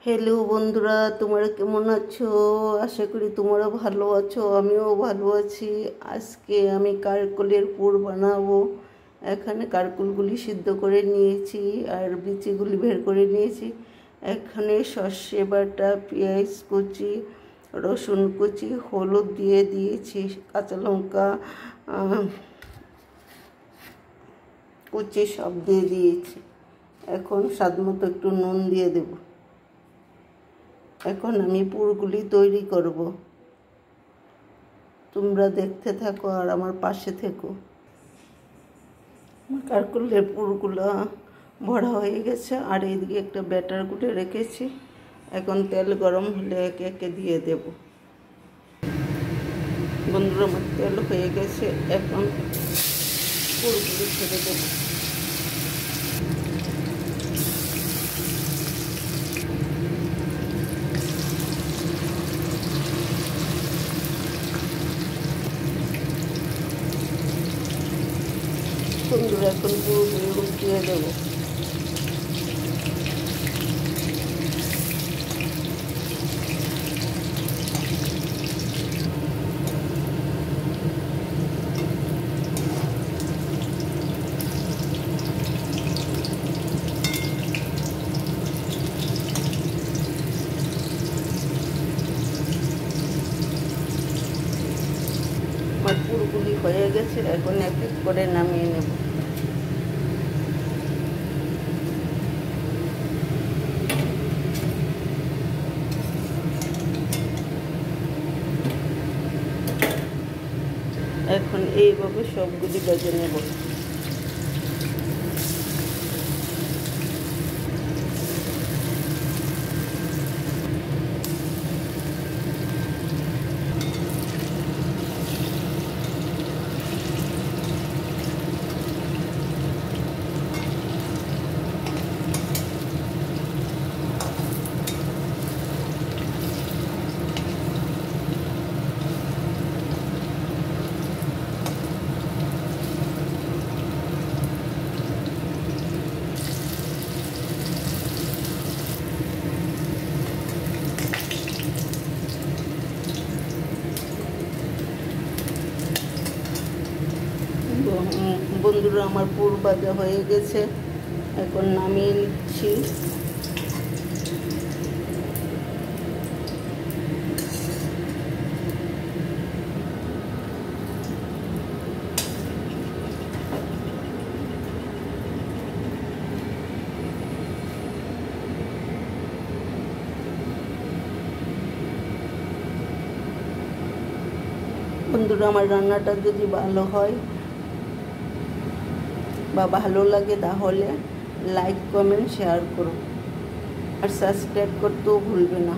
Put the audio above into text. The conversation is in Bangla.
হ্যালো বন্ধুরা, তোমরা কেমন আছো? আশা করি তোমরা ভালো আছো, আমিও ভালো আছি। আজকে আমি কারকলের পুর বানাবো। এখানে কারকলগুলি সিদ্ধ করে নিয়েছি আর বিচিগুলি বের করে নিয়েছি। এখানে সর্ষে বাটা, পেঁয়াজ কুচি, রসুন কুচি, হলুদ দিয়ে দিয়েছি, কাঁচা লঙ্কা কুচি সব দিয়ে দিয়েছি। এখন স্বাদ মতো একটু নুন দিয়ে দেব। এখন আমি পুরগুলি তৈরি করব। তোমরা দেখতে থাকো আর আমার পাশে থেকো। আমার কারকলের পুরগুলো ভরা হয়ে গেছে আর এইদিকে একটা ব্যাটার গুটে রেখেছি। এখন তেল গরম হলে একে একে দিয়ে দেব। বন্ধুরা, আমার তেল হয়ে গেছে, এখন পুরগুলি ছেড়ে দেবো। বন্ধুরা, এখন পুরোপুরি উঠিয়ে দেবো। আমার পুরোপুরি হয়ে গেছে, এখন এক এক করে নামিয়ে নেব। এখন এইভাবে সবগুলি বেজে নেব। বন্ধুরা, আমার পুর ভাজা হয়ে গেছে, এখন নামিয়ে নিচ্ছি। বন্ধুরা, আমার রান্নাটা যদি ভালো হয় বা ভালো লাগে তাহলে লাইক, কমেন্ট, শেয়ার করো আর সাবস্ক্রাইব করতেও ভুলবে না।